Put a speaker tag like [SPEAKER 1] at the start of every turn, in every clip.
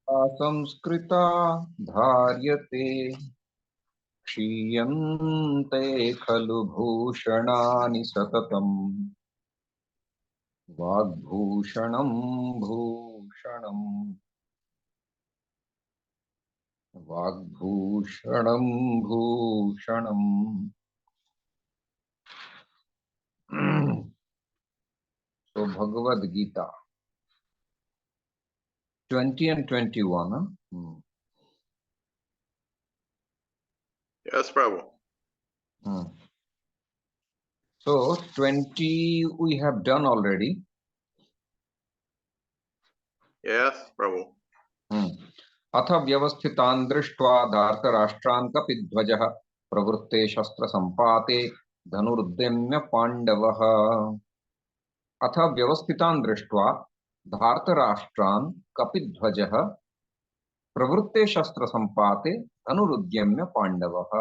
[SPEAKER 1] असंस्कृता धार्यते क्षीयन्ते खलु भूषणानि सततम् वाग्भूषणं भूषणम् वाग्भूषणं भूषणम् So Bhagavad Gita 20 and 21.
[SPEAKER 2] Yes, Prabhu.
[SPEAKER 1] So 20 we have done already.
[SPEAKER 2] Yes, Prabhu.
[SPEAKER 1] अथ व्यवस्थितान् दृष्ट्वा धार्तराष्ट्रान् कपिध्वजः प्रवृत्ते शस्त्रसम्पाते धनुर्द्यम्य पाण्डवः अथ व्यवस्थितान् दृष्ट्वा धार्तराष्ट्रान् कपिध्वजः प्रवृत्ते शस्त्रसम्पाते धनुरुद्यम्य पाण्डवः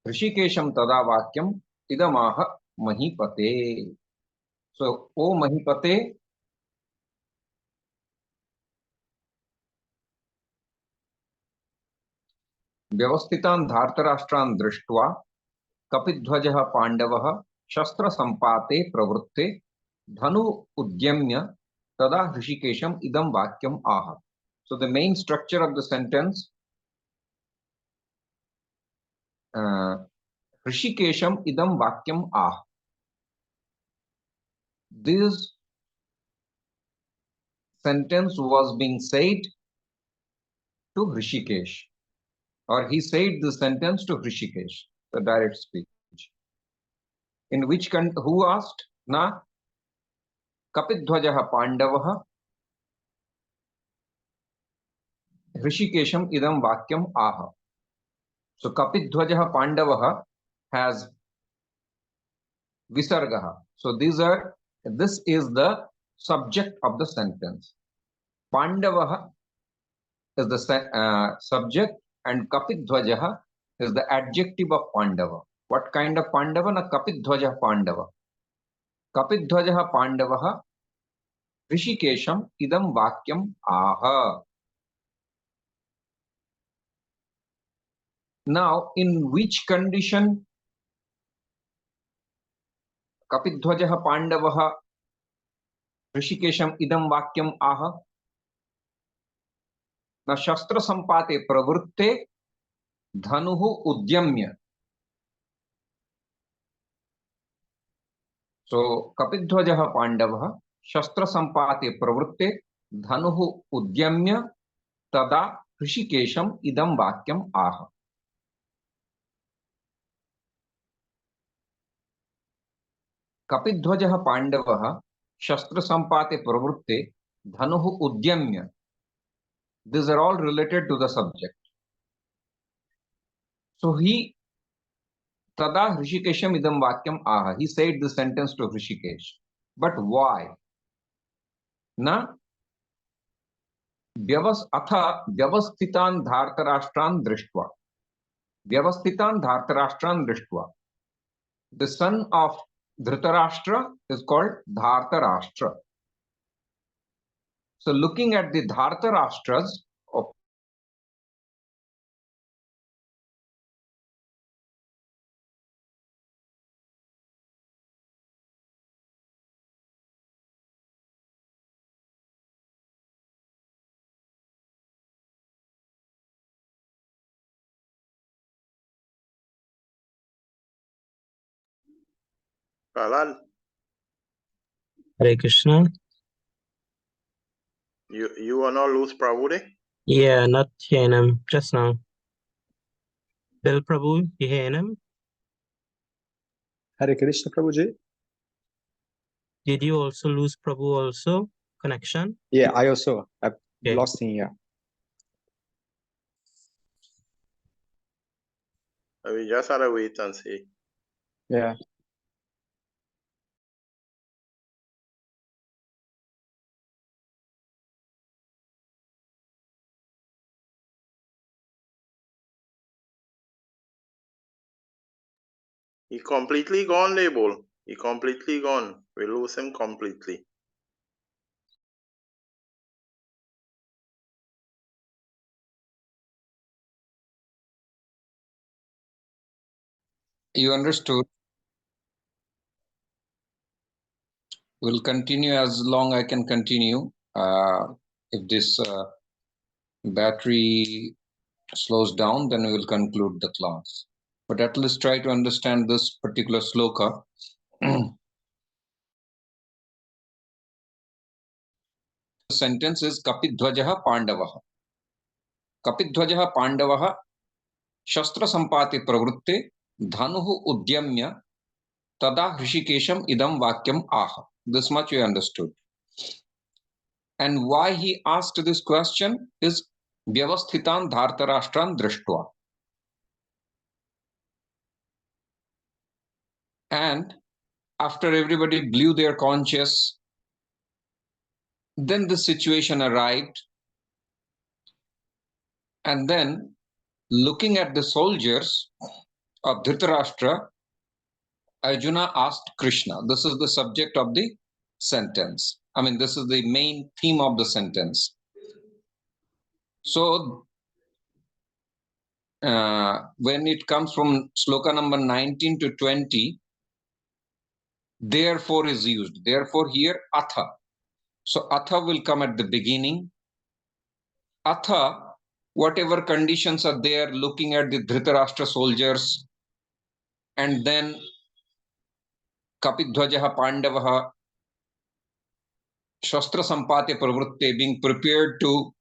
[SPEAKER 1] ऋषिकेशं तदा वाक्यम् इदमाह महीपते. So, O महीपते, व्यवस्थितान् धार्तराष्ट्रान् दृष्ट्वा कपिध्वजः पाण्डवः शस्त्रसम्पाते प्रवृत्ते धनु उद्यम्य तदा ऋषिकेशम् इदं वाक्यम् आह. So the main structure of the sentence, ऋषिकेशम् idam vakyam ah. This sentence was being said to Rishikesh, or he said the sentence to Rishikesh, the direct speech. In which who asked? Na Kapidhwajah Pandavah Rishikesham idam vakyam aha. So Kapidhwajah Pandavah has visargaha. So this is the subject of the sentence. Pandavah is the subject and Kapidhwajah is the adjective of Pandava. What kind of Pandava? Na Kapidhwajah Pandava. Kapidhwajah Pandavah Rishikesham idam vakyam aha. Now, in which condition Kapidhwajah Pandavah Rishikesham idam vakyam aha? Na shastra sampate pravrutte dhanuhu udyamya. So Kapidhwajah Pandavah shastra sampate pravrutte dhanuhu udyamya tada Rishikesham idam vakyam aha. Kapidhwajah Pandavah shastra sampate pravrutte dhanuhu udyamya. These are all related to the subject. So he tada Rishikesham idam vakyam aha. He said the sentence to Rishikesh. But why? Na atha vyavasthitan dhartarashtran drishtva. Vyavasthitan dhartarashtran drishtva. The son of Dhritarashtra is called Dhartarashtra. So looking at the Dhartarashtras of
[SPEAKER 2] Kalal,
[SPEAKER 3] Hare Krishna.
[SPEAKER 2] you are not loose, Prabhu?
[SPEAKER 3] Yeah, not hearing just now. Bill Prabhu, you hearing him?
[SPEAKER 4] Hare Krishna, Prabhuji.
[SPEAKER 3] Did you also lose Prabhu also? Connection?
[SPEAKER 4] Yeah, I also have lost him, yeah.
[SPEAKER 2] We just had to wait and see.
[SPEAKER 4] Yeah.
[SPEAKER 2] He completely gone, Label. He completely gone. We lose him completely.
[SPEAKER 1] You understood? We'll continue as long I can continue. If this battery slows down, then we will conclude the class. But at least try to understand this particular sloka. The sentence is Kapidhvajaha Pandavaha. Kapidhvajaha Pandavaha Shastra Sampati Pravrutte Dhanuhu Udyamya Tada Hrishikesham Idam Vakyam Aha. This much we understood. And why he asked this question is Vyavasthitan Dhartarashtran Drishtva. And after everybody blew their conches, then the situation arrived. And then, looking at the soldiers of Dhritarashtra, Arjuna asked Krishna. This is the subject of the sentence. I mean, this is the main theme of the sentence. So, when it comes from sloka number 19 to 20, therefore is used. Therefore, here, atha. So, atha will come at the beginning. Atha, whatever conditions are there, looking at the Dhritarashtra soldiers, and then Kapidhvajaha Pandavaha, Shastra Sampate Pravrutte, being prepared to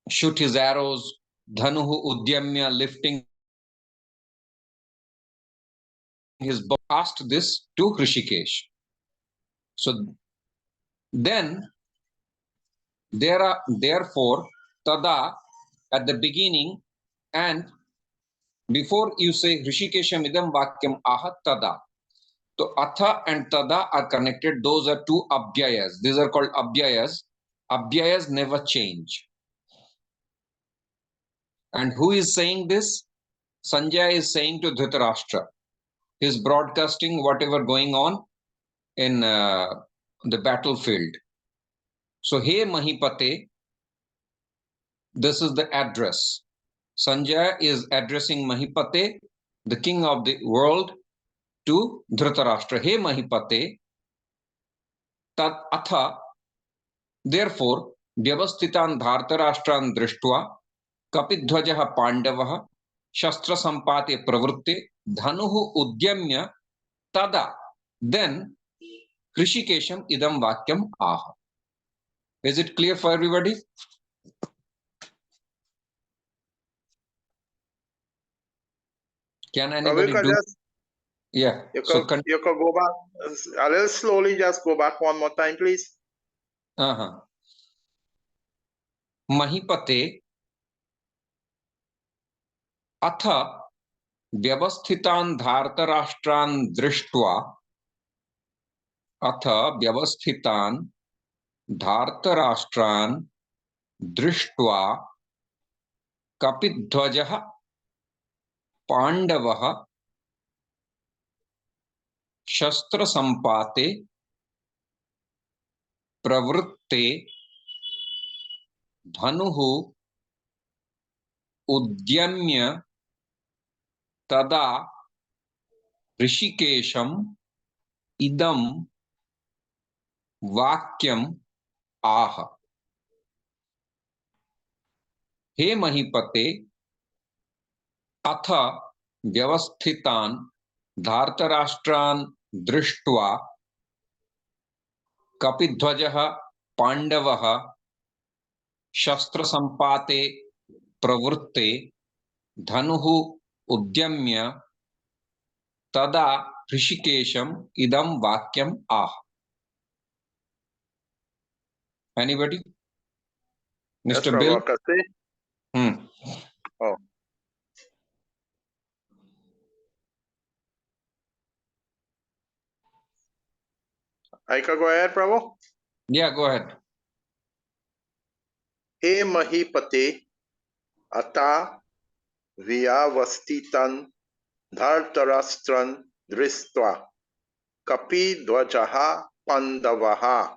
[SPEAKER 1] shoot his arrows, Dhanuhu Udyamya, lifting his bow, asked this to Hrishikesh. So then therefore, tada at the beginning, and before you say Hrishikesham idam vakyam aha tada. So atha and tada are connected. Those are two abhyayas. These are called abhyayas. Abhyayas never change. And who is saying this? Sanjay is saying to Dhritarashtra. He is broadcasting whatever going on in the battlefield. So, hey Mahipate, this is the address. Sanjay is addressing Mahipate, the king of the world, to Dhritarashtra. Hey Mahipate, tat atha, therefore, vyavasthitan dhartarashtran drishtva, Kapidhvajaha Pandavaha, Shastra Sampate Pravrutte, Dhanuhu Udyamya, Tada, then Hrishikesham Idam Vakyam Aha. Is it clear for everybody? Can anybody do? Yeah.
[SPEAKER 2] You could go back a little slowly, just go back one more time, please.
[SPEAKER 1] Mahipate atha vyavasthitan dhartarashtran drishtva, atha vyavasthitan dhartarashtran drishtva Kapidhvajaha Pandavaha Shastra Sampate Pravrutte Dhanuhu Udyamya Tada Rishikesham Idam Vakyam Aha. He Mahipate atha vyavasthitan dhartarashtran drishtva Kapidhvajaha Pandavaha Shastra Sampate Pravrutte Dhanuhu Udyamya Tada Hrishikesham Idam Vakyam Ah. Anybody? Mr.
[SPEAKER 2] Yes,
[SPEAKER 1] Bill?
[SPEAKER 2] Oh. I can go ahead, Prabhu?
[SPEAKER 1] Yeah, go ahead.
[SPEAKER 2] He Mahipate ata vyavastitan dhartarastran dristva Kapidhvajaha Pandavaha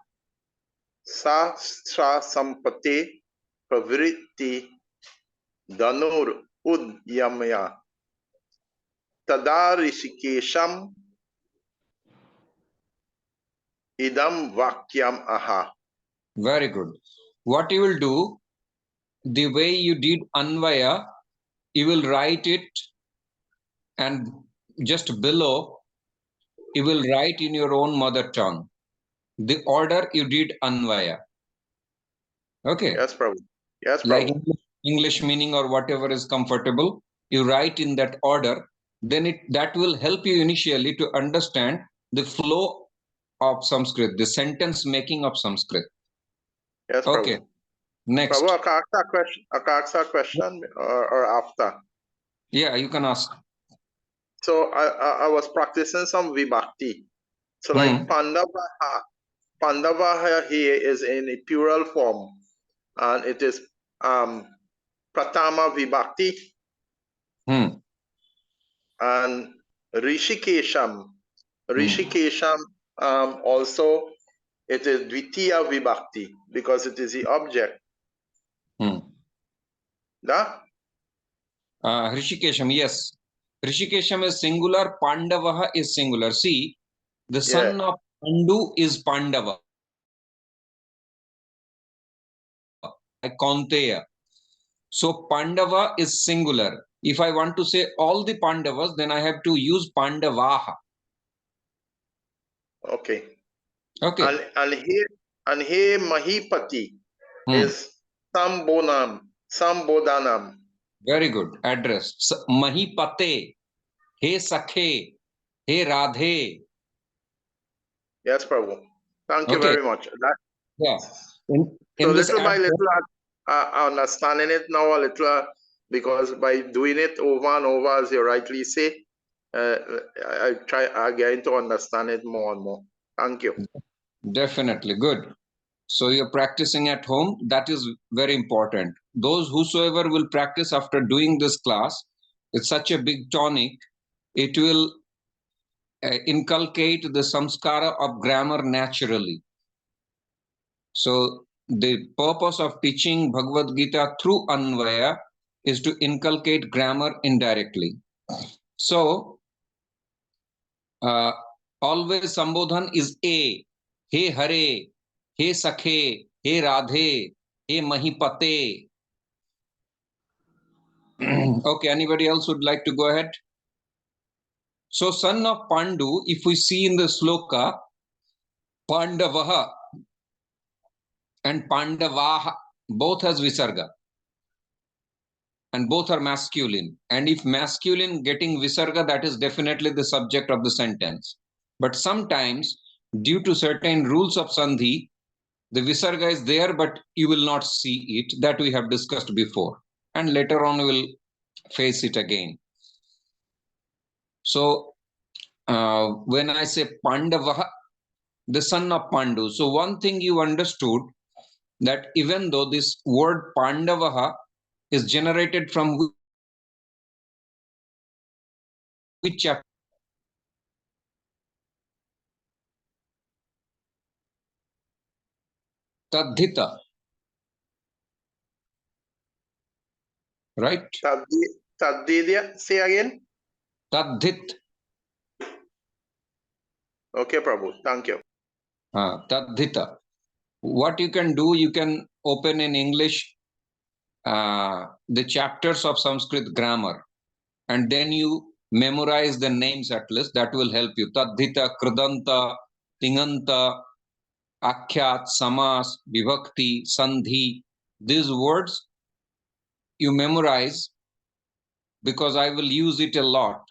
[SPEAKER 2] Sastra Sampate Pravritti Dhanur Udyamya tada rishikesham idam vakyam aha.
[SPEAKER 1] Very good. What you will do, the way you did Anvaya, you will write it, and just below, you will write in your own mother tongue the order you did Anvaya. Okay.
[SPEAKER 2] Yes, Prabhu. Yes,
[SPEAKER 1] Like
[SPEAKER 2] Prabhu.
[SPEAKER 1] English meaning or whatever is comfortable, you write in that order. Then that will help you initially to understand the flow of Sanskrit, the sentence making of Sanskrit.
[SPEAKER 2] Yes,
[SPEAKER 1] Okay.
[SPEAKER 2] Prabhu.
[SPEAKER 1] Next.
[SPEAKER 2] Prabhu, I can ask a question or after.
[SPEAKER 1] Yeah, you can ask.
[SPEAKER 2] So I was practicing some vibhakti. So like Pandavaha here is in a plural form, and it is Pratama Vibhakti, and Rishikesham. Rishikesham also it is Dvitiya Vibhakti because it is the object. Da?
[SPEAKER 1] Hrishikesham, yes. Hrishikesham is singular, Pandavaha is singular. See, the son of Pandu is Pandava. Kaunteya. So Pandava is singular. If I want to say all the Pandavas, then I have to use Pandavaha.
[SPEAKER 2] Okay.
[SPEAKER 1] Okay.
[SPEAKER 2] And here Mahipati is Sambodhanam.
[SPEAKER 1] Very good. Address. Mahipate. He Sakhe. He Radhe.
[SPEAKER 2] Yes, Prabhu. Thank you very much.
[SPEAKER 1] Yeah.
[SPEAKER 2] So little by little, understanding it now a little, because by doing it over and over, as you rightly say, I get to understand it more and more. Thank you.
[SPEAKER 1] Definitely. Good. So you're practicing at home. That is very important. Those whosoever will practice after doing this class, it's such a big tonic. It will inculcate the samskara of grammar naturally. So the purpose of teaching Bhagavad Gita through Anvaya is to inculcate grammar indirectly. So always Sambodhan is A. He Hare, He Sakhe, He Radhe, He Mahipate. Okay, anybody else would like to go ahead? So son of Pandu, if we see in the sloka, Pandavaha and Pandavaha both has Visarga. And both are masculine. And if masculine getting Visarga, that is definitely the subject of the sentence. But sometimes, due to certain rules of Sandhi, the Visarga is there, but you will not see it. That we have discussed before. And later on, we will face it again. So, when I say Pandavaha, the son of Pandu. So, one thing you understood, that even though this word Pandavaha is generated from which chapter? Tadhita. Right?
[SPEAKER 2] Tadidya, say again.
[SPEAKER 1] Tadhit.
[SPEAKER 2] Okay, Prabhu. Thank you.
[SPEAKER 1] Tadhita. What you can do, you can open in English the chapters of Sanskrit grammar, and then you memorize the names at least. That will help you. Tadhita, Kridanta, Tinganta, Akhyat, Samas, Vibhakti, Sandhi. These words you memorize because I will use it a lot.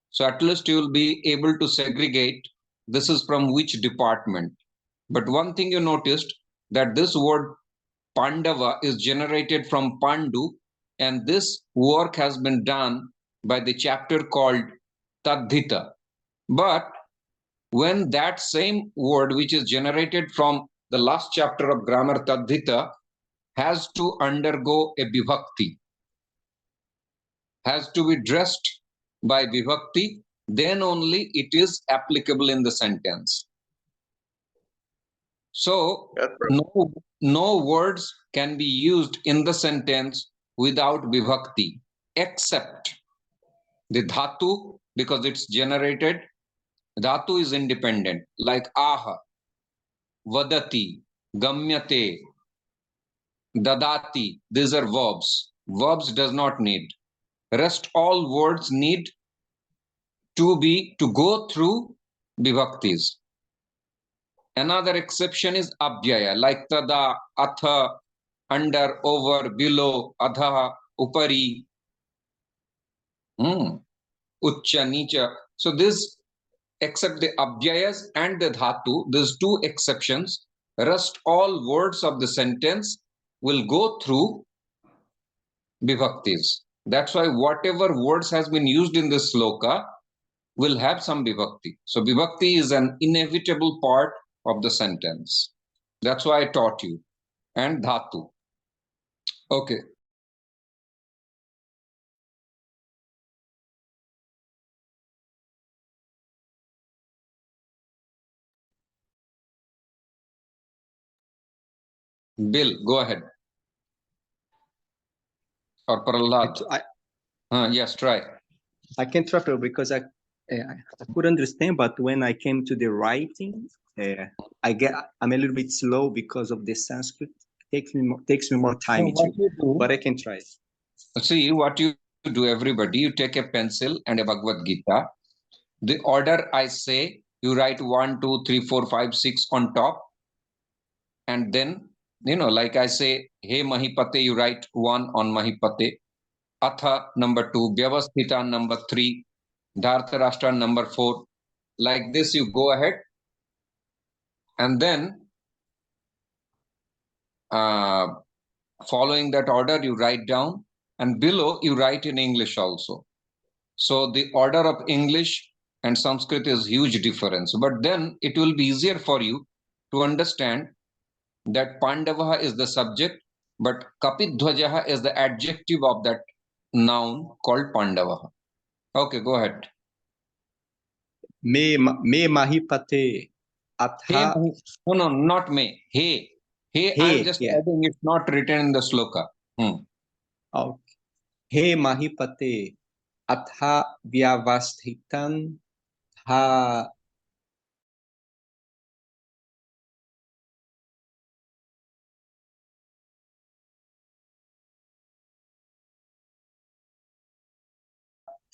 [SPEAKER 1] So at least you will be able to segregate this is from which department. But one thing you noticed, that this word Pandava is generated from Pandu, and this work has been done by the chapter called Tadhita. But when that same word, which is generated from the last chapter of grammar Tadhita, has to undergo a vibhakti, has to be dressed by vibhakti, then only it is applicable in the sentence. So no words can be used in the sentence without vibhakti, except the dhatu because it's generated. Dhatu is independent, like aha, vadati, gamyate, dadati. These are verbs. Verbs does not need. Rest all words need to go through vibhaktis. Another exception is abhyaya, like tada, atha, under, over, below, adha, upari, uccha, nicha. So this, except the abhyayas and the dhatu, these two exceptions, rest all words of the sentence will go through vibhaktis. That's why whatever words has been used in this sloka will have some vibhakti. So vibhakti is an inevitable part of the sentence. That's why I taught you. And dhatu. Okay. Bill, go ahead. Or Prahlad. Yes, try.
[SPEAKER 4] I can try because I could understand, but when I came to the writing, I'm a little bit slow because of the Sanskrit. Takes me more time but I can try.
[SPEAKER 1] See, what you do, everybody, you take a pencil and a Bhagavad Gita. The order I say, you write 1, 2, 3, 4, 5, 6 on top. And then, like I say, Hey Mahipate, you write 1 on Mahipate. Atha number 2, Vyavasthita number 3, Dhartarashtra number 4. Like this, you go ahead. And then, following that order, you write down. And below, you write in English also. So the order of English and Sanskrit is huge difference. But then it will be easier for you to understand that Pandavaha is the subject, but Kapidhwajaha is the adjective of that noun called Pandavaha. Okay, go ahead.
[SPEAKER 4] Me Mahipate Atha.
[SPEAKER 1] No, not me. Hey, I'm just adding, it's not written in the sloka.
[SPEAKER 4] Okay. Hey Mahipate Atha Vyavasthitan Ha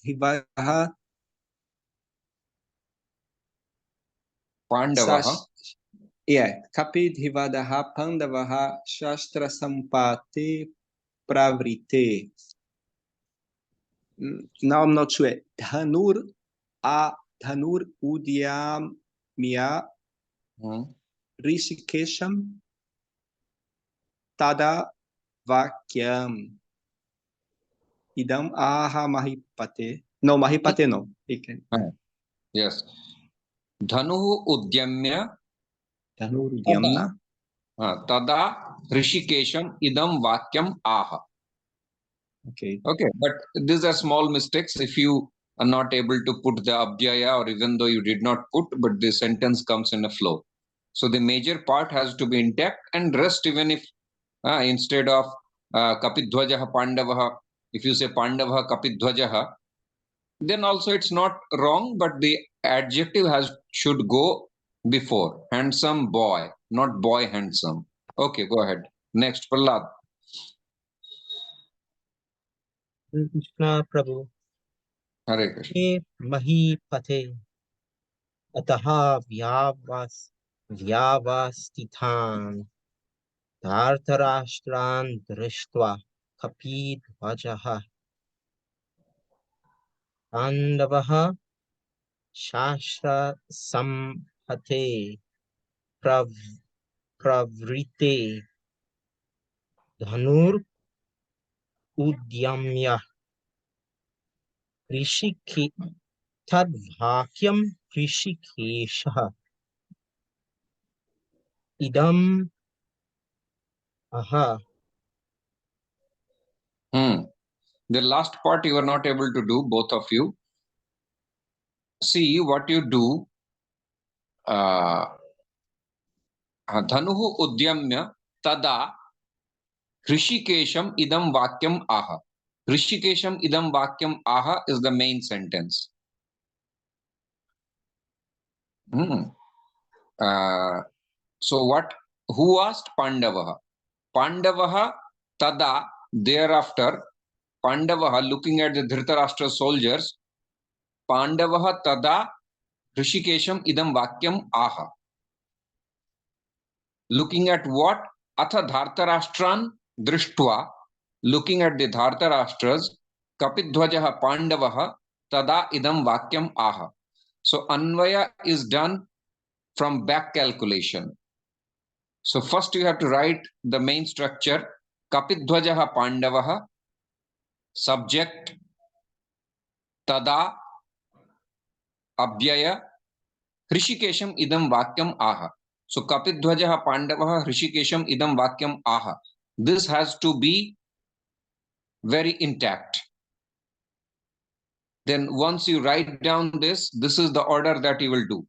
[SPEAKER 4] Hivaha
[SPEAKER 1] Pandavaha.
[SPEAKER 4] Kapid Hivadaha Pandavaha Shastra Sampate Pravrite. Now I'm not sure. Dhanur Udyamya Rishikesham Tada Vakyam Idam Aha Mahipate. No, Mahipate no.
[SPEAKER 1] Yes. Dhanuhu Udyamya.
[SPEAKER 4] Dhanur Udyamna.
[SPEAKER 1] Tada Rishikesham Idam Vakyam Aha.
[SPEAKER 4] Okay,
[SPEAKER 1] but these are small mistakes. If you are not able to put the abhyaya, or even though you did not put, but the sentence comes in a flow. So the major part has to be intact, and rest, even if instead of Kapidhwajaha Pandavaha, if you say Pandavaha Kapidhwajaha, then also it's not wrong, but the adjective should go before. Handsome boy, not boy handsome. Okay, go ahead. Next, Prahlad.
[SPEAKER 3] Krishna Prabhu.
[SPEAKER 1] Hare Krishna.
[SPEAKER 3] He Mahipate Ataha Vyavastitan Dhartarashtran Drishtva Kapidhvajaha Pandavaha Shastra Sampate Pravrite Dhanur Udyamya Rishiki Tadvakyam Rishikesha Idam Aha.
[SPEAKER 1] The last part you are not able to do, both of you. See what you do. Dhanuhu Udyamya Tada Rishikesham Idam Vakyam Aha. Rishikesham Idam Vakyam Aha is the main sentence. So what? Who asked? Pandavaha. Pandavaha tada, thereafter, Pandavaha, looking at the Dhritarashtra soldiers, Pandavaha tada Hrishikesham idam vakyam aha. Looking at what? Atha Dhartarashtran drishtva, looking at the Dhartarashtras, Kapidhvajaha Pandavaha tada idam vakyam aha. So Anvaya is done from back calculation. So first you have to write the main structure. Kapidhvajaha Pandavaha, subject, tada, abhyaya, Hrishikesham idam vakyam aha. So Kapidhvajaha Pandavaha Hrishikesham idam vakyam aha. This has to be very intact. Then once you write down this is the order that you will do.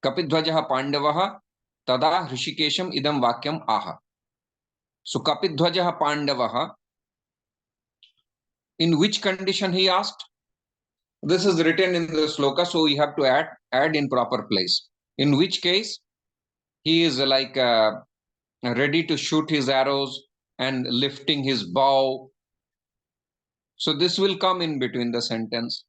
[SPEAKER 1] Kapidhvajaha Pandavaha tada Hrishikesham idam vakyam aha. So Kapidhvajaha Pandavaha, in which condition he asked? This is written in the sloka, so we have to add in proper place. In which case he is like ready to shoot his arrows and lifting his bow. So this will come in between the sentence.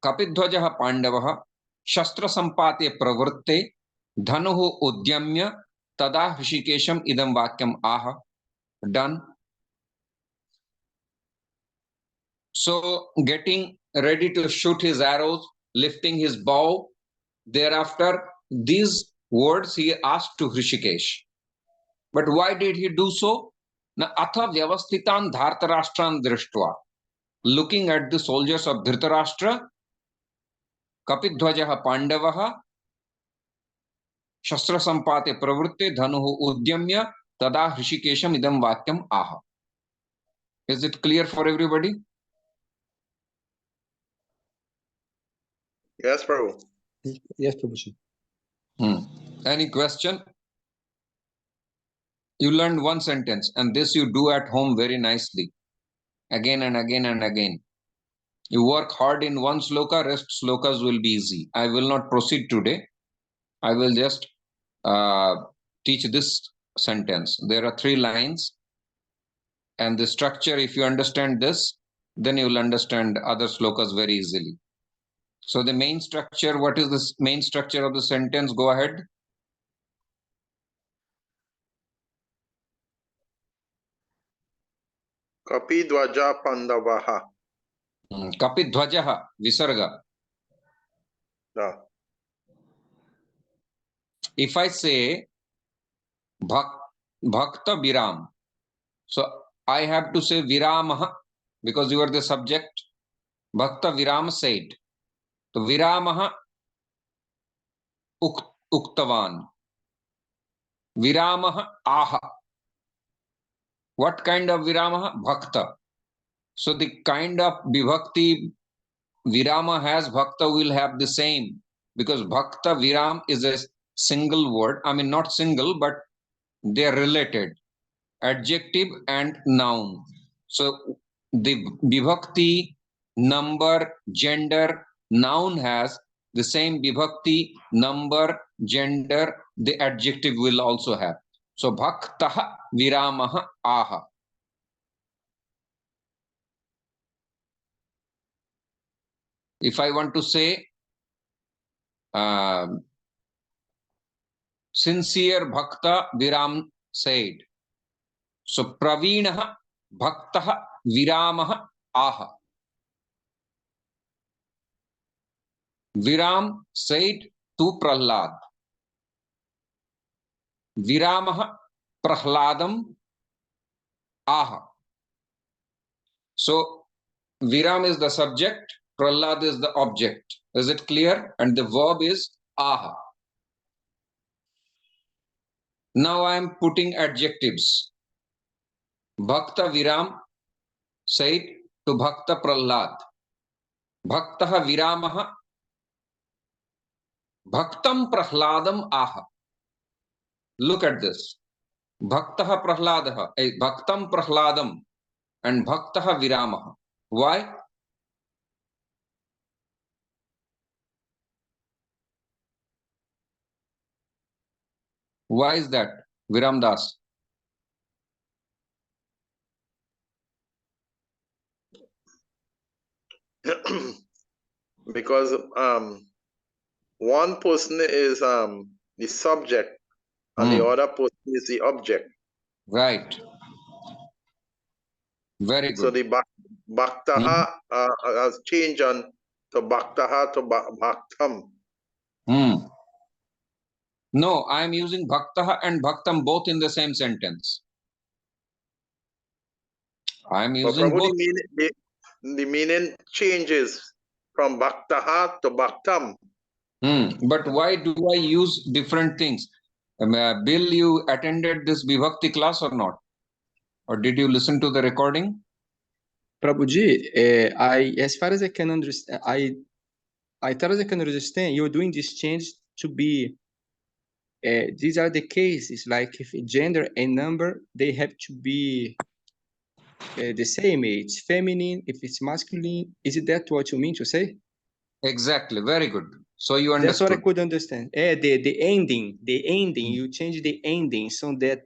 [SPEAKER 1] Kapidhvajaha Pandavaha Shastra Sampate Pravritte Dhanuhu Udyamya Tada Hrishikesham Idam Vakyam Aha. Done. So getting ready to shoot his arrows, lifting his bow. Thereafter, these words he asked to Hrishikesh. But why did he do so? Na atha vyavasthitan dhartarashtran drishtva. Looking at the soldiers of Dhritarashtra, Kapidhvajaha Pandavaha Shastra Sampate Pravritte Dhanuhu Udyamya Tada Hrishikesham Idam Vakyam Aha. Is it clear for everybody?
[SPEAKER 2] Yes, Prabhu.
[SPEAKER 4] Yes, Prabhuji.
[SPEAKER 1] Any question? You learned one sentence, and this you do at home very nicely. Again and again and again. You work hard in one sloka, rest slokas will be easy. I will not proceed today. I will just teach this sentence. There are 3 lines, and the structure, if you understand this, then you will understand other slokas very easily. So the main structure, what is the main structure of the sentence? Go ahead.
[SPEAKER 2] Kapidhvaja Pandavaha.
[SPEAKER 1] Kapidhvajaha, Visarga.
[SPEAKER 2] No.
[SPEAKER 1] If I say Bhakta Viram, so I have to say Viramaha because you are the subject. Bhakta Viram said. So Viramaha Uktavan. Viramaha Aha. What kind of Viramaha? Bhakta. So the kind of Vibhakti Virama has, Bhakta will have the same, because Bhakta Viram is a single word. I mean, not single, but they are related. Adjective and noun. So the Vibhakti, number, gender, noun has the same Vibhakti, number, gender, the adjective will also have. So Bhaktaha Viramaha Aha. If I want to say sincere Bhakta Viram said. So Praveenaha Bhaktaha Viramaha Aha. Viram said to Prahlad. Viramaha Prahladam Aha. So Viram is the subject, Prahlad is the object. Is it clear? And the verb is Aha. Now I am putting adjectives. Bhakta Viram said to Bhakta Prahlad. Bhaktaha Viramaha Bhaktam Prahladam Aha. Look at this. Bhaktaha Prahladaha, Bhaktam Prahladam and Bhaktaha Viramaha. Why? Why is that, Viram Das?
[SPEAKER 2] Because one person is the subject and the other person is the object.
[SPEAKER 1] Right. Very good.
[SPEAKER 2] So the Bhaktaha has changed on to Bhaktaha to Bhaktam.
[SPEAKER 1] No, I am using Bhaktaha and Bhaktam both in the same sentence. I am using both.
[SPEAKER 2] The meaning changes from Bhaktaha to Bhaktam.
[SPEAKER 1] But why do I use different things? Bill, you attended this Vibhakti class or not? Or did you listen to the recording?
[SPEAKER 4] Prabhuji, as far as I can understand, as far as I can understand, you're doing this change to be. These are the cases, like if gender and number, they have to be the same age. Feminine, if it's masculine, is that what you mean to say?
[SPEAKER 1] Exactly. Very good. So you understood.
[SPEAKER 4] That's what I could understand. The ending, you change the ending so that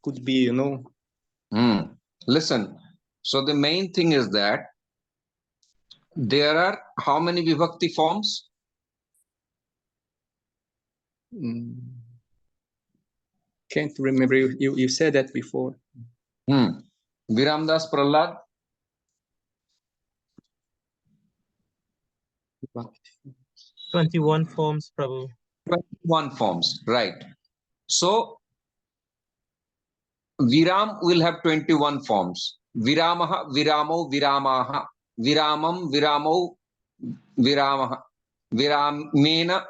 [SPEAKER 4] could be,
[SPEAKER 1] Listen. So the main thing is that there are how many Vibhakti forms?
[SPEAKER 4] Can't remember. You said that before.
[SPEAKER 1] Viram Das Prahlad?
[SPEAKER 3] 21 forms, Prabhu.
[SPEAKER 1] 21 forms, right. So Viram will have 21 forms. Viramaha, Viramo, Viramaha, Viramam, Viramo, Viramaha, Viramena,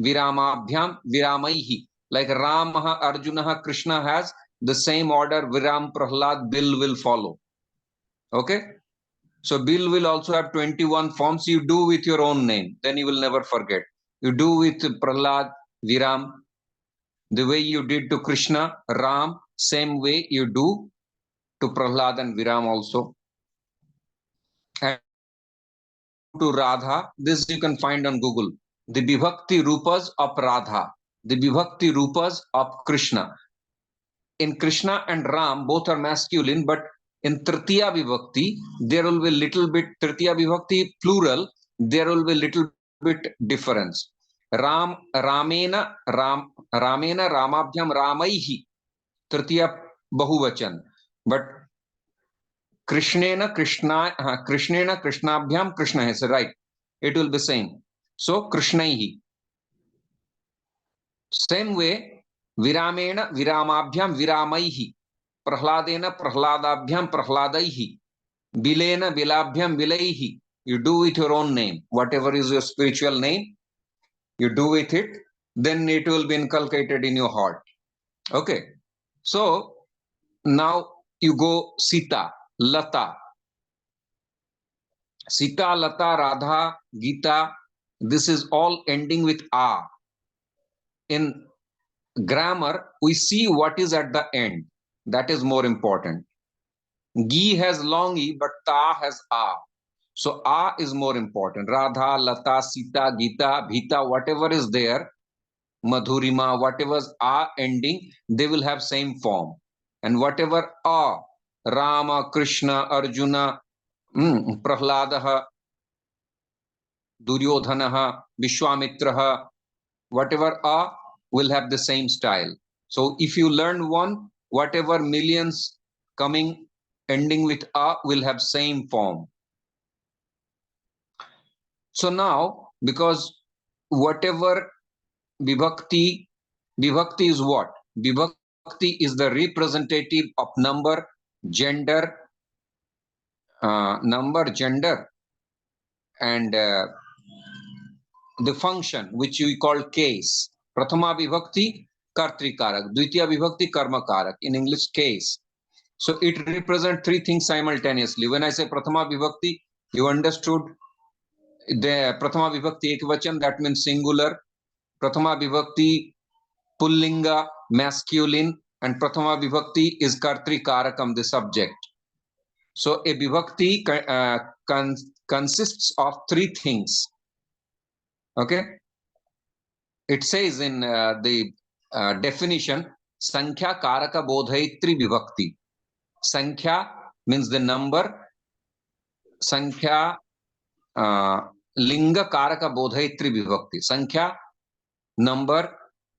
[SPEAKER 1] Viramabhyam, Viramaihi. Like Ramaha, Arjunaha, Krishna has the same order. Viram, Prahlad, Bil will follow. Okay? So Bil will also have 21 forms. You do with your own name. Then you will never forget. You do with Prahlad, Viram, the way you did to Krishna, Ram, same way you do to Prahlad and Viram also. And to Radha, this you can find on Google. The Vibhakti Rupas of Radha, the Vibhakti Rupas of Krishna. In Krishna and Ram, both are masculine, but in Tritiya Vibhakti, there will be little bit, Tritiya Vibhakti plural, there will be little bit difference. Ramena, Ramabhyam, Ramaihi, Tritiya Bahuvachan. But Krishnena, Krishnabhyam, Krishna is right. It will be same. So Krishnaihi. Same way, Viramena, Viramabhyam, Viramaihi. Prahladena, Prahladabhyam, Prahladaihi. Bilena, Bilabhyam, Bilaihi. You do with your own name. Whatever is your spiritual name, you do with it, then it will be inculcated in your heart. Okay. So now you go Sita, Lata. Sita, Lata, Radha, Gita, this is all ending with A. In grammar, we see what is at the end. That is more important. Gi has long E, but Ta has A. So A is more important. Radha, Lata, Sita, Gita, Bhita, whatever is there, Madhurima, whatever's A ending, they will have same form. And whatever A, Rama, Krishna, Arjuna, Prahladaha, Duryodhanaha, Vishwamitraha, whatever A will have the same style. So if you learn one, whatever millions coming ending with A will have same form. So now, because whatever Vibhakti is what? Vibhakti is the representative of number, gender, and the function which we call case. Prathama Vibhakti, Kartrikarak. Dvitiya Vibhakti, Karmakarak. In English, case. So it represents three things simultaneously. When I say Prathama Vibhakti, you understood the Prathama Vibhakti Ekvachan, that means singular. Prathama Vibhakti Pullinga, masculine. And Prathama Vibhakti is Kartrikarakam, the subject. So a Vibhakti consists of three things. Okay? It says in the definition, Sankhya Karaka Bodhaitri Vibhakti. Sankhya means the number, Sankhya Linga Karaka Bodhaitri Vibhakti. Sankhya, number,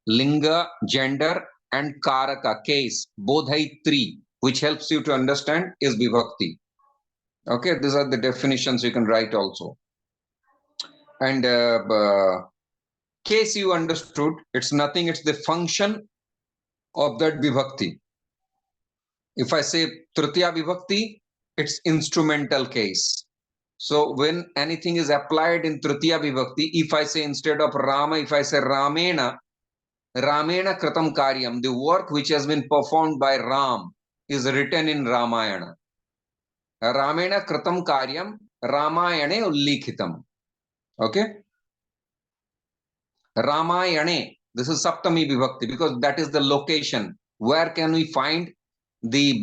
[SPEAKER 1] Linga, gender, and Karaka, case, Bodhaitri, which helps you to understand, is Vibhakti. Okay, these are the definitions you can write also. And case you understood, it's nothing, it's the function of that Vibhakti. If I say Tritiya Vibhakti, it's instrumental case. So when anything is applied in Tritiya Vibhakti, if I say instead of Rama, if I say Ramena, Ramena Kratam Karyam, the work which has been performed by Ram is written in Ramayana. Ramena Kratam Karyam, Ramayane Ullikhitam. Okay? Ramayane, this is Saptami Vibhakti, because that is the location. Where can we find the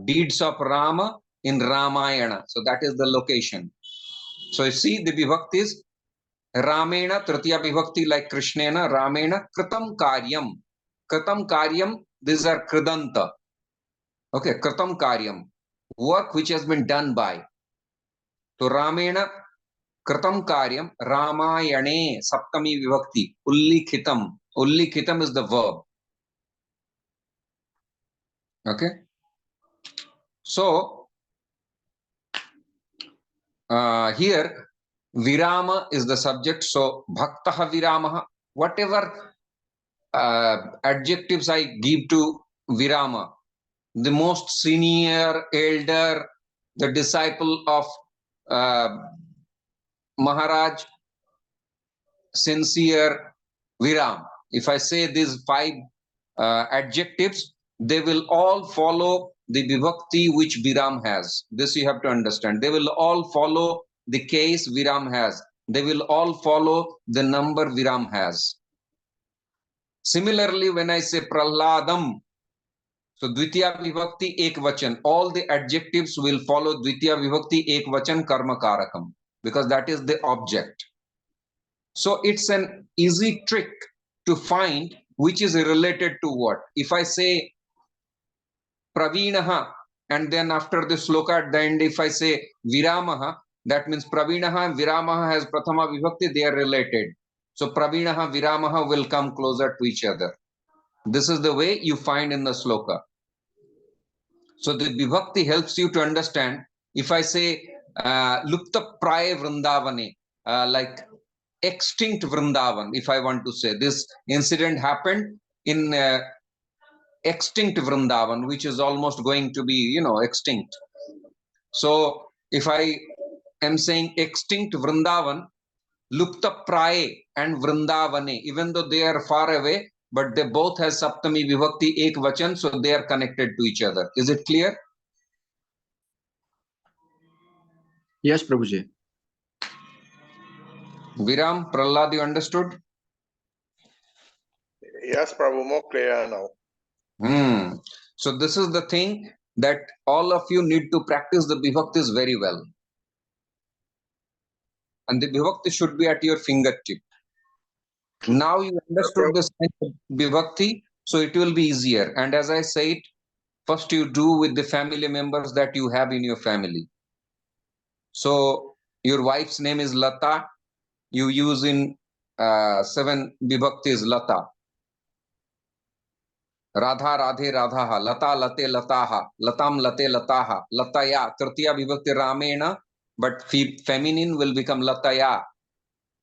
[SPEAKER 1] deeds of Rama? In Ramayana. So that is the location. So you see the Vibhaktis, Ramena, Tritiya Vibhakti like Krishnena, Ramena, Kritam Karyam. Kritam Karyam, these are Kridanta. Okay, Kritam Karyam, work which has been done by. So Ramena, Kritam Karyam, Ramayane, Saptami Vibhakti, Ullikhitam. Ullikhitam is the verb. Okay. So here Virama is the subject. So Bhaktaha Viramaha, whatever adjectives I give to Virama, the most senior, elder, the disciple of Maharaj, sincere, Viram. If I say these 5 adjectives, they will all follow the Vibhakti which Viram has. This you have to understand. They will all follow the case Viram has. They will all follow the number Viram has. Similarly, when I say Prahladam, so Dvitiya Vibhakti Ekvachan, all the adjectives will follow Dvitiya Vibhakti Ekvachan Karma Karakam, because that is the object. So it's an easy trick to find which is related to what. If I say Pravinaha, and then after the sloka at the end, if I say Viramaha, that means Pravinaha and Viramaha has Prathama Vibhakti, they are related. So Pravinaha, Viramaha will come closer to each other. This is the way you find in the sloka. So the Vibhakti helps you to understand. If I say Lupta Praya Vrindavane, like extinct Vrindavan, if I want to say this incident happened in extinct Vrindavan, which is almost going to be, extinct. So if I am saying extinct Vrindavan, Lupta Praya and Vrindavane, even though they are far away, but they both have Saptami Vibhakti Ek Vachan, so they are connected to each other. Is it clear?
[SPEAKER 4] Yes, Prabhuji.
[SPEAKER 1] Viram, Prahlad, you understood?
[SPEAKER 2] Yes, Prabhu, more clear now.
[SPEAKER 1] So this is the thing that all of you need to practice the Vibhaktis very well. And the Vibhakti should be at your fingertip. Now you understood the science of Vibhakti, so it will be easier. And as I said, first you do with the family members that you have in your family. So your wife's name is Lata. You use in 7 Vibhaktis Lata. Radha, Radhe, Radhaha, Lata, Late, Lataha, Latam, Late, Lataha, Lataya, Tritiya Vibhakti Ramena, but feminine will become Lataya.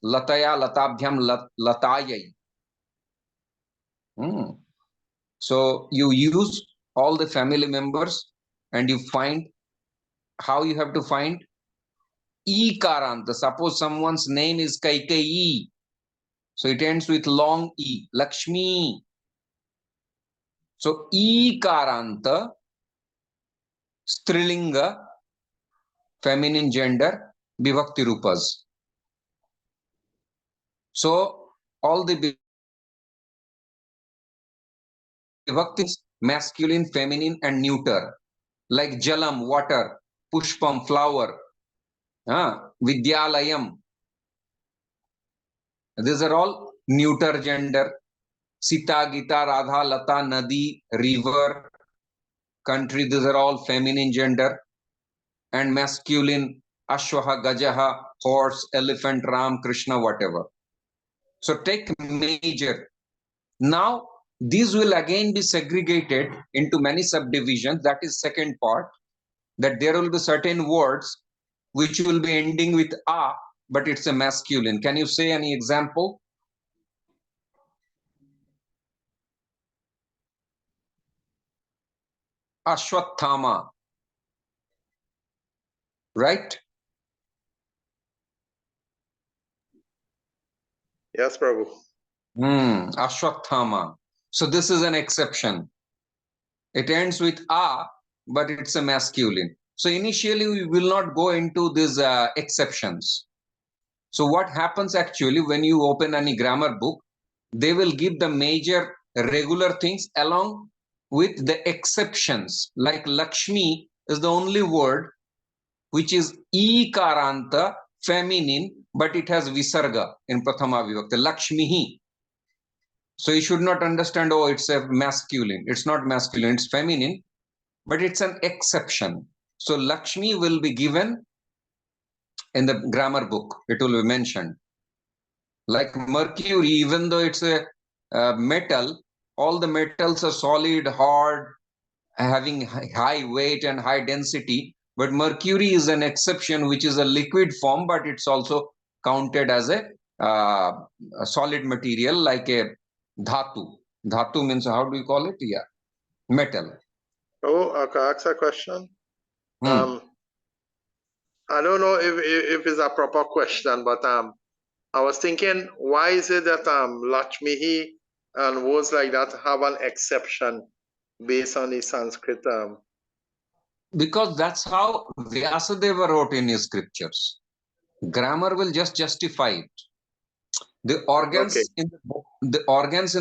[SPEAKER 1] Lataya, Latabhyam, Latayai. So you use all the family members and you find how you have to find E Karanta. Suppose someone's name is Kaikeyi. So it ends with long E, Lakshmi. So E Karanta, Strilinga, feminine gender, Vibhakti Rupas. So all the Vibhaktis, masculine, feminine, and neuter, like Jalam, water, Pushpam, flower, Vidyalayam. These are all neuter gender. Sita, Gita, Radha, Lata, Nadi, river, country, these are all feminine gender. And masculine, Ashwaha, Gajaha, horse, elephant, Ram, Krishna, whatever. So take major. Now, these will again be segregated into many subdivisions. That is second part, that there will be certain words which will be ending with a, but it's a masculine. Can you say any example? Ashwathama, right?
[SPEAKER 2] Yes, Prabhu.
[SPEAKER 1] Ashwathama. So this is an exception. It ends with a, but it's a masculine. So initially we will not go into these exceptions. So what happens actually when you open any grammar book, they will give the major regular things along with the exceptions. Like Lakshmi is the only word which is ikaranta, feminine, but it has visarga in Prathama Vibhakti, Lakshmihi. So you should not understand, oh, it's a masculine. It's not masculine, it's feminine, but it's an exception. So Lakshmi will be given in the grammar book. It will be mentioned. Like mercury, even though it's a metal, all the metals are solid, hard, having high weight and high density. But mercury is an exception, which is a liquid form, but it's also counted as a solid material, like a dhatu. Dhatu means, how do you call it? Yeah, metal.
[SPEAKER 2] Oh, I can ask a question. I don't know if it's a proper question, but I was thinking, why is it that Lakshmihi and words like that have an exception based on the Sanskrit?
[SPEAKER 1] Because that's how Vyasadeva wrote in his scriptures. Grammar will just justify it. The organs in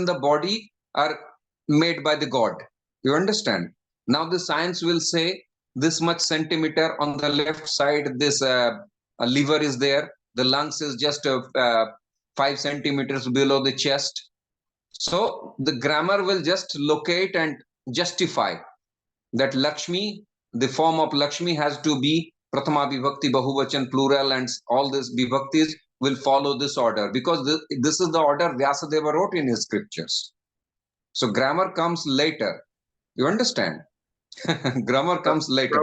[SPEAKER 1] the body are made by the God. You understand? Now the science will say this much centimeter on the left side, this liver is there. The lungs is just 5 centimeters below the chest. So the grammar will just locate and justify that Lakshmi, the form of Lakshmi has to be Prathama Vibhakti, Bahuvachan, plural, and all these Vibhaktis will follow this order, because this is the order Vyasadeva wrote in his scriptures. So grammar comes later. You understand? Grammar comes later.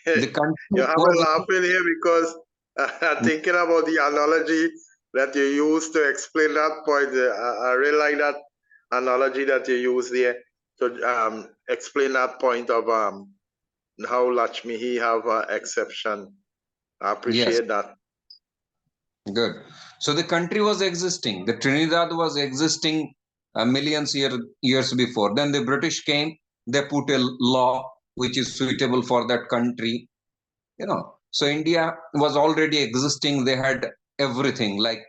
[SPEAKER 2] You have a laughing here because I'm thinking about the analogy that you use to explain that point. I really like that analogy that you use there to explain that point of how Lakshmi have an exception. I appreciate that.
[SPEAKER 1] Good. So the country was existing. The Trinidad was existing millions years before. Then the British came. They put a law which is suitable for that country. You know. So India was already existing. They had everything like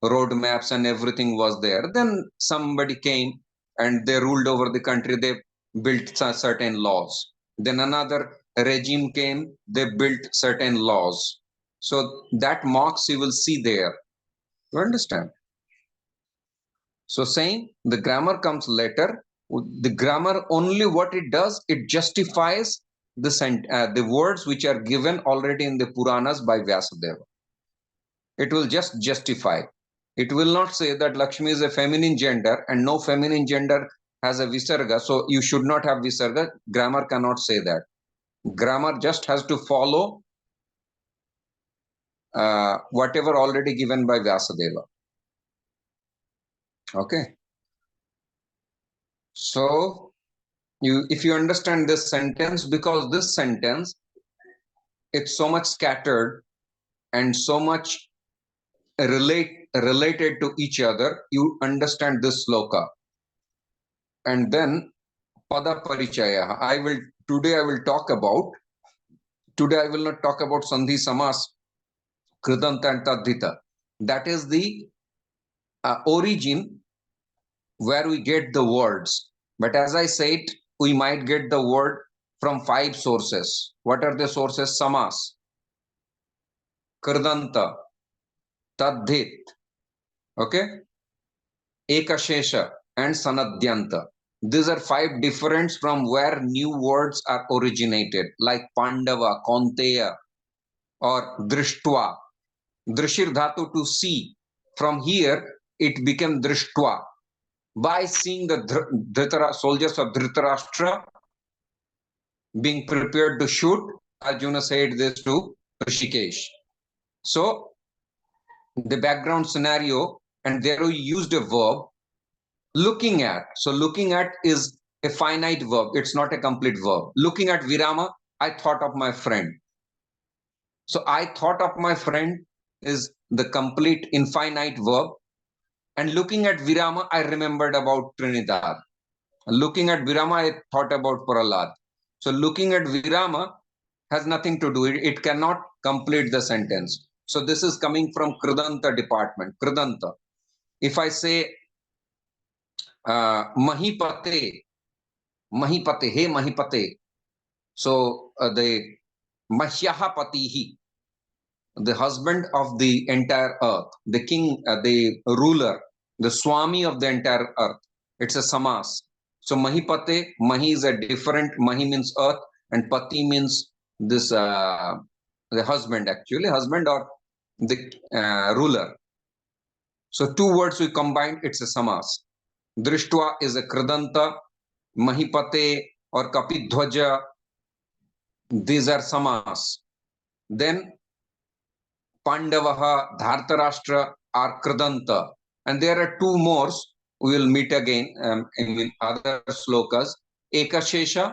[SPEAKER 1] road maps and everything was there. Then somebody came and they ruled over the country. They built certain laws. Then another regime came. They built certain laws. So that marks you will see there. You understand? So saying the grammar comes later. The grammar only what it does, it justifies the words which are given already in the Puranas by Vyasadeva. It will just justify. It will not say that Lakshmi is a feminine gender and no feminine gender has a visarga, so you should not have visarga. Grammar cannot say that. Grammar just has to follow whatever already given by Vyasadeva. Okay. So if you understand this sentence, because this sentence, it's so much scattered and so much related to each other, you understand this sloka. And then pada parichaya. Today I will not talk about sandhi samas, kridanta and tadhita. That is the origin where we get the words. But as I said, we might get the word from 5 sources. What are the sources? Samas, kridanta, tadhit, okay, ekashesha, and Sanadyanta. These are 5 difference from where new words are originated, like Pandava, Kaunteya, or Drishtva. Drishir dhatu, to see. From here, it became Drishtva. By seeing the soldiers of Dhritarashtra being prepared to shoot, Arjuna said this to Rishikesh. So, the background scenario, and there we used a verb, looking at. So, looking at is a finite verb. It's not a complete verb. Looking at Virama, I thought of my friend. So, I thought of my friend is the complete infinite verb. And looking at Virama, I remembered about Trinidad. Looking at Virama, I thought about Prahlad. So looking at Virama has nothing to do. It cannot complete the sentence. So this is coming from Kridanta department. Kridanta. If I say Mahipate, Mahipate, hey Mahipate. So the Mahyahapatihi, the husband of the entire earth, the king, the ruler, the Swami of the entire earth. It's a samas. So Mahipate, Mahi is a different, Mahi means earth, and Pati means this, the husband actually, husband or the ruler. So 2 words we combined, it's a samas. Drishtva is a Kridanta, Mahipate or Kapidhwaja, these are samas. Then Pandavaha, Dhartarashtra are Kridanta. And there are 2 more. We will meet again in other slokas. Ekashesha.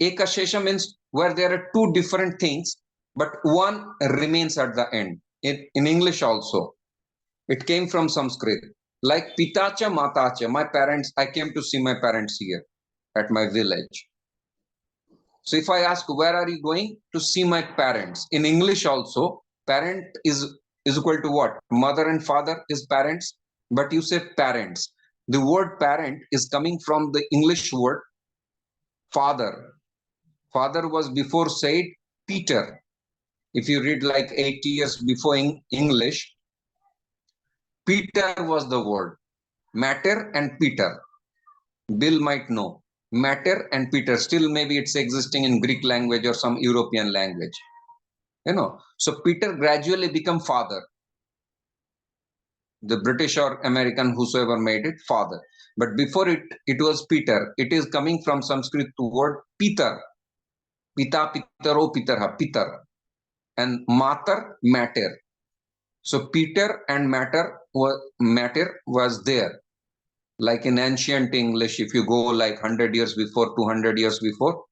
[SPEAKER 1] Ekashesha means where there are 2 different things, but one remains at the end. In English also. It came from Sanskrit. Like Pitacha, Matacha. My parents, I came to see my parents here at my village. So if I ask, where are you going? To see my parents. In English also, parent is equal to what? Mother and father is parents, but you say parents. The word parent is coming from the English word father. Father was before said Peter. If you read like 8 years before in English, Peter was the word. Matter and Peter. Bill might know. Matter and Peter. Still maybe it's existing in Greek language or some European language. You know, so Peter gradually become father. The British or American, whosoever made it, father. But before it was Peter. It is coming from Sanskrit word Peter. Pita, Pitaro, Pitarha, Peter. And Matar, matter. So Peter and matter was there. Like in ancient English, if you go like 100 years before, 200 years before,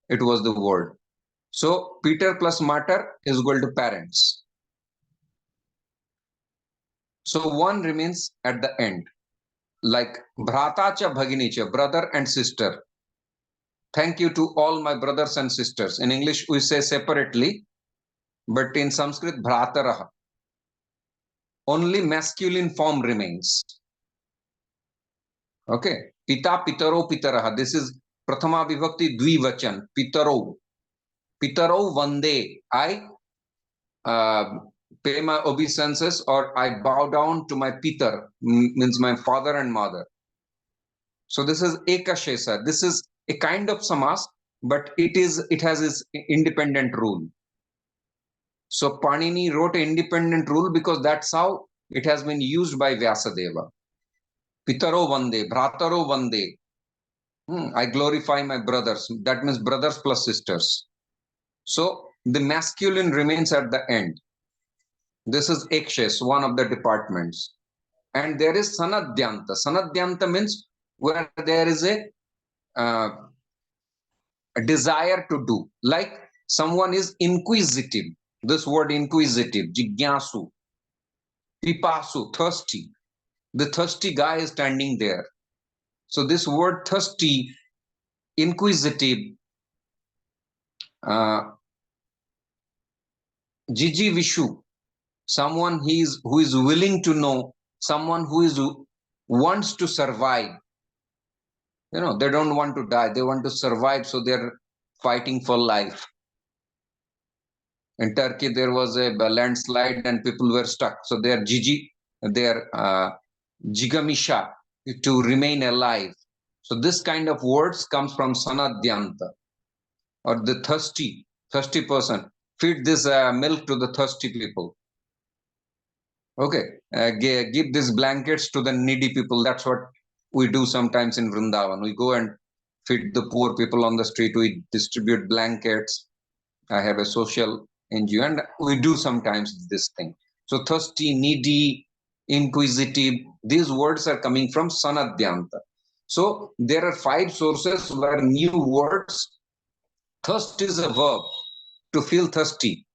[SPEAKER 1] it was the word. So Peter plus matter is equal to parents. So one remains at the end. Like Bhratacha Bhaginicha, brother and sister. Thank you to all my brothers and sisters. In English, we say separately, but in Sanskrit, Bhrataraha. Only masculine form remains. Okay. Pita, Pitaro, Pitaraha. This is Prathama Vibhakti Dvivachan. Pitaro. Pitaro Vande. I pay my obeisances or I bow down to my Pitar, means my father and mother. So this is Ekashesa. This is a kind of samas, but it has its independent rule. So Panini wrote an independent rule because that's how it has been used by Vyasadeva. Pitaro Vande, Bhrataro Vande. I glorify my brothers. That means brothers plus sisters. So the masculine remains at the end. This is Ekshes, one of the departments. And there is Sanadhyanta. Sanadhyanta means where there is a desire to do. Like someone is inquisitive. This word inquisitive, jigyasu, pipasu, thirsty. The thirsty guy is standing there. So this word thirsty, inquisitive, jiji vishu, someone who is willing to know, someone who wants to survive. You know, they don't want to die, they want to survive, so they're fighting for life. In Turkey, there was a landslide and people were stuck. So they are jigamisha. to remain alive. So this kind of words comes from Sanadyanta, or the thirsty person. Feed this milk to the thirsty people. Okay, give these blankets to the needy people. That's what we do sometimes in Vrindavan. We go and feed the poor people on the street. We distribute blankets. I have a social NGO, and we do sometimes this thing. So thirsty, needy, inquisitive, these words are coming from Sanadyanta. So there are 5 sources where new words. Thirst is a verb, to feel thirsty.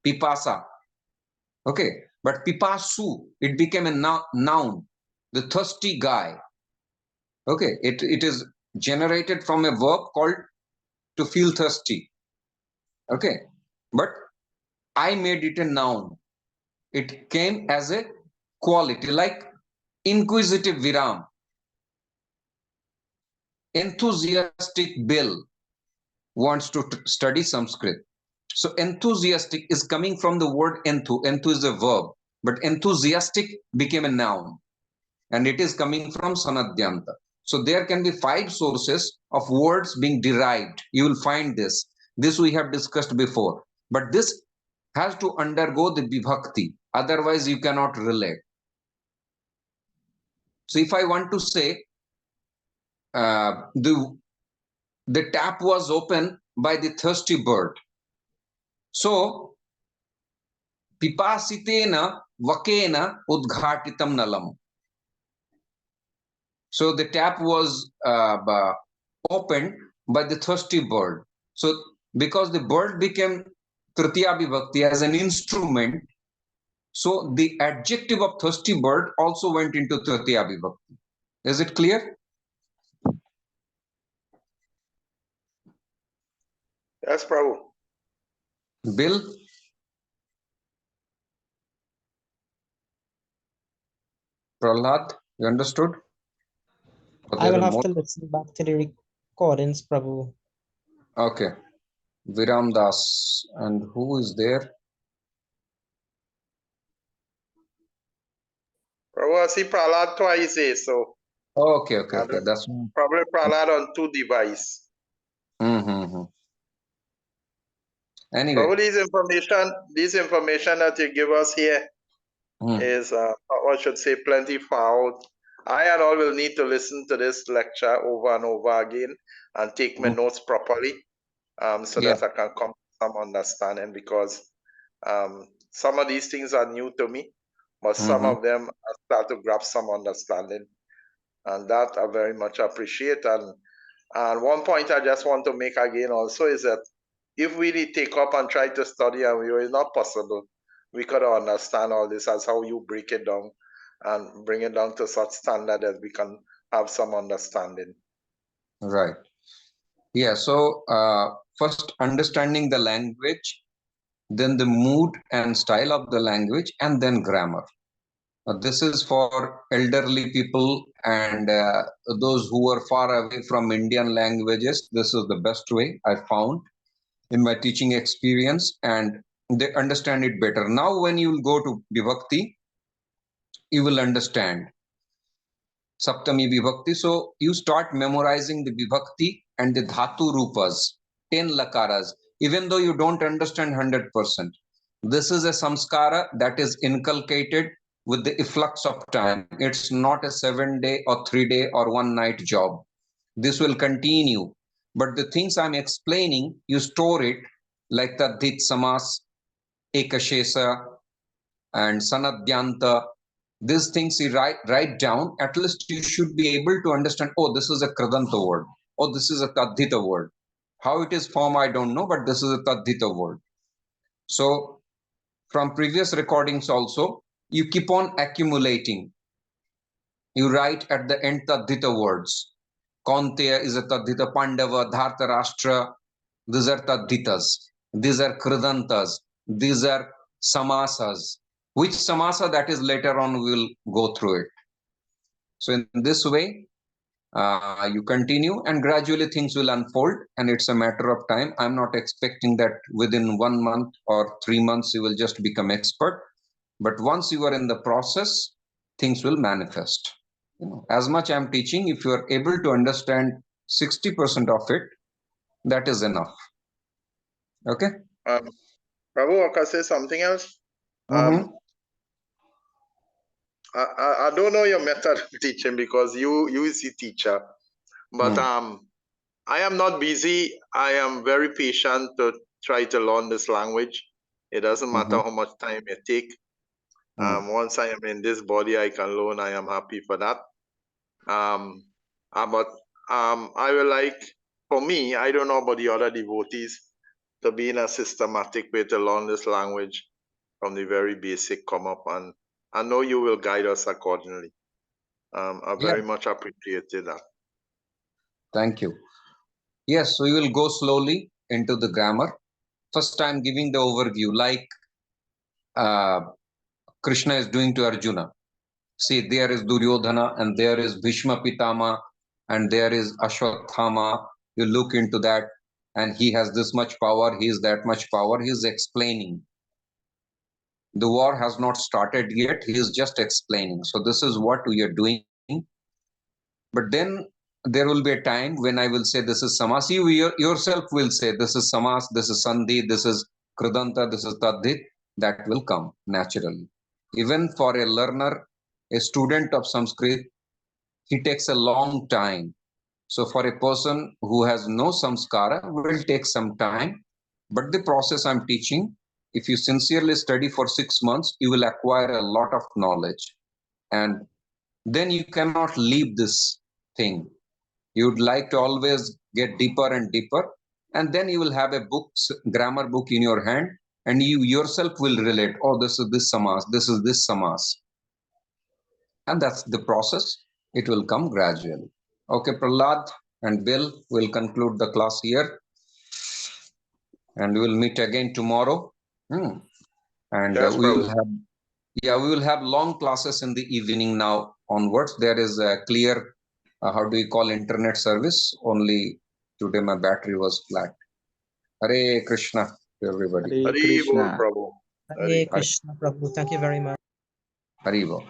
[SPEAKER 1] Pipasa. Okay, but pipasu, it became a noun, the thirsty guy. Okay, it is generated from a verb called to feel thirsty. Okay, but I made it a noun. It came as a quality, like inquisitive Viram, enthusiastic Bill wants to study Sanskrit. So enthusiastic is coming from the word enthu. Enthu is a verb, but enthusiastic became a noun, and it is coming from Sanadyanta. So there can be 5 sources of words being derived. You will find this. This we have discussed before, but this has to undergo the vibhakti. Otherwise, you cannot relate. So if I want to say the tap was open by the thirsty bird. So pipasitena vakena udghatitam nalam. So the tap was opened by the thirsty bird. So because the bird became Tritiya Vibhakti as an instrument, so the adjective of thirsty bird also went into Tritiya Vibhakti. Is it clear?
[SPEAKER 2] Yes, Prabhu.
[SPEAKER 1] Bill? Prahlad, you understood?
[SPEAKER 3] I will have to listen back to the recordings, Prabhu.
[SPEAKER 1] Okay. Viram Das. And who is there?
[SPEAKER 2] Prabhu, I see Prahlad twice, so.
[SPEAKER 1] Okay. That's
[SPEAKER 2] probably Prahlad on 2 devices.
[SPEAKER 1] Anyway.
[SPEAKER 2] Probably this information that you give us here is, I should say, plenty found. I and all will need to listen to this lecture over and over again and take my notes properly, so that I can come to some understanding, because some of these things are new to me, but some of them I start to grasp some understanding, and that I very much appreciate. And one point I just want to make again also is that if we really take up and try to study and it's not possible, we could understand all this as how you break it down and bring it down to such standard that we can have some understanding.
[SPEAKER 1] Right. Yeah, so first understanding the language, then the mood and style of the language, and then grammar. This is for elderly people and those who are far away from Indian languages. This is the best way I found in my teaching experience, and they understand it better. Now, when you will go to Vibhakti, you will understand Saptami Vibhakti. So you start memorizing the Vibhakti and the Dhatu Rupas, 10 lakaras, even though you don't understand 100%. This is a samskara that is inculcated with the efflux of time. It's not a 7-day or 3-day or 1-night job. This will continue. But the things I'm explaining, you store it like Tadhit Samas, Ekashesa, and Sanadyanta. These things you write down, at least you should be able to understand, oh, this is a Kradanta word. Oh, this is a Tadhita word. How it is formed, I don't know, but this is a Tadhita word. So from previous recordings also, you keep on accumulating. You write at the end Tadhita words. Kaunteya is a Tadhita, Pandava, Dhartarashtra. These are Tadhitas. These are Kridantas. These are Samasas. Which Samasa, that is later on we will go through it. So in this way, you continue and gradually things will unfold, and it's a matter of time. I'm not expecting that within 1 month or 3 months you will just become expert. But once you are in the process, things will manifest. as much I'm teaching, if you are able to understand 60% of it, that is enough. Okay?
[SPEAKER 2] Prabhu, I can say something else? I don't know your method of teaching because you is the teacher. But I am not busy. I am very patient to try to learn this language. It doesn't matter how much time it take. Once I am in this body, I can learn. I am happy for that. But I will like, for me, I don't know about the other devotees, to be in a systematic way to learn this language from the very basic come up, and I know you will guide us accordingly. I very much appreciated that.
[SPEAKER 1] Thank you. Yes, we will go slowly into the grammar. First, I'm giving the overview like Krishna is doing to Arjuna. See, there is Duryodhana and there is Bhishma Pitama and there is Ashwathama. You look into that and he has this much power, he is that much power. He is explaining. The war has not started yet. He is just explaining. So this is what we are doing. But then there will be a time when I will say this is Samas. You yourself will say this is Samas, this is Sandhi, this is Kridanta, this is Tadhit. That will come naturally. Even for a learner, a student of Sanskrit, he takes a long time. So for a person who has no samskara, will take some time. But the process I'm teaching, if you sincerely study for 6 months, you will acquire a lot of knowledge. And then you cannot leave this thing. You would like to always get deeper and deeper. And then you will have a book, grammar book in your hand, and you yourself will relate, oh, this is this samas, this is this samas. And that's the process. It will come gradually. Okay, Prahlad and Bill will conclude the class here. And we will meet again tomorrow. And
[SPEAKER 2] Yes,
[SPEAKER 1] we will have long classes in the evening now onwards. There is a clear, how do you call internet service? Only today my battery was flat. Hare Krishna to everybody.
[SPEAKER 2] Hare Krishna. Prabhu.
[SPEAKER 5] Hare Krishna, Prabhu. Thank you very much.
[SPEAKER 1] Hare Bol.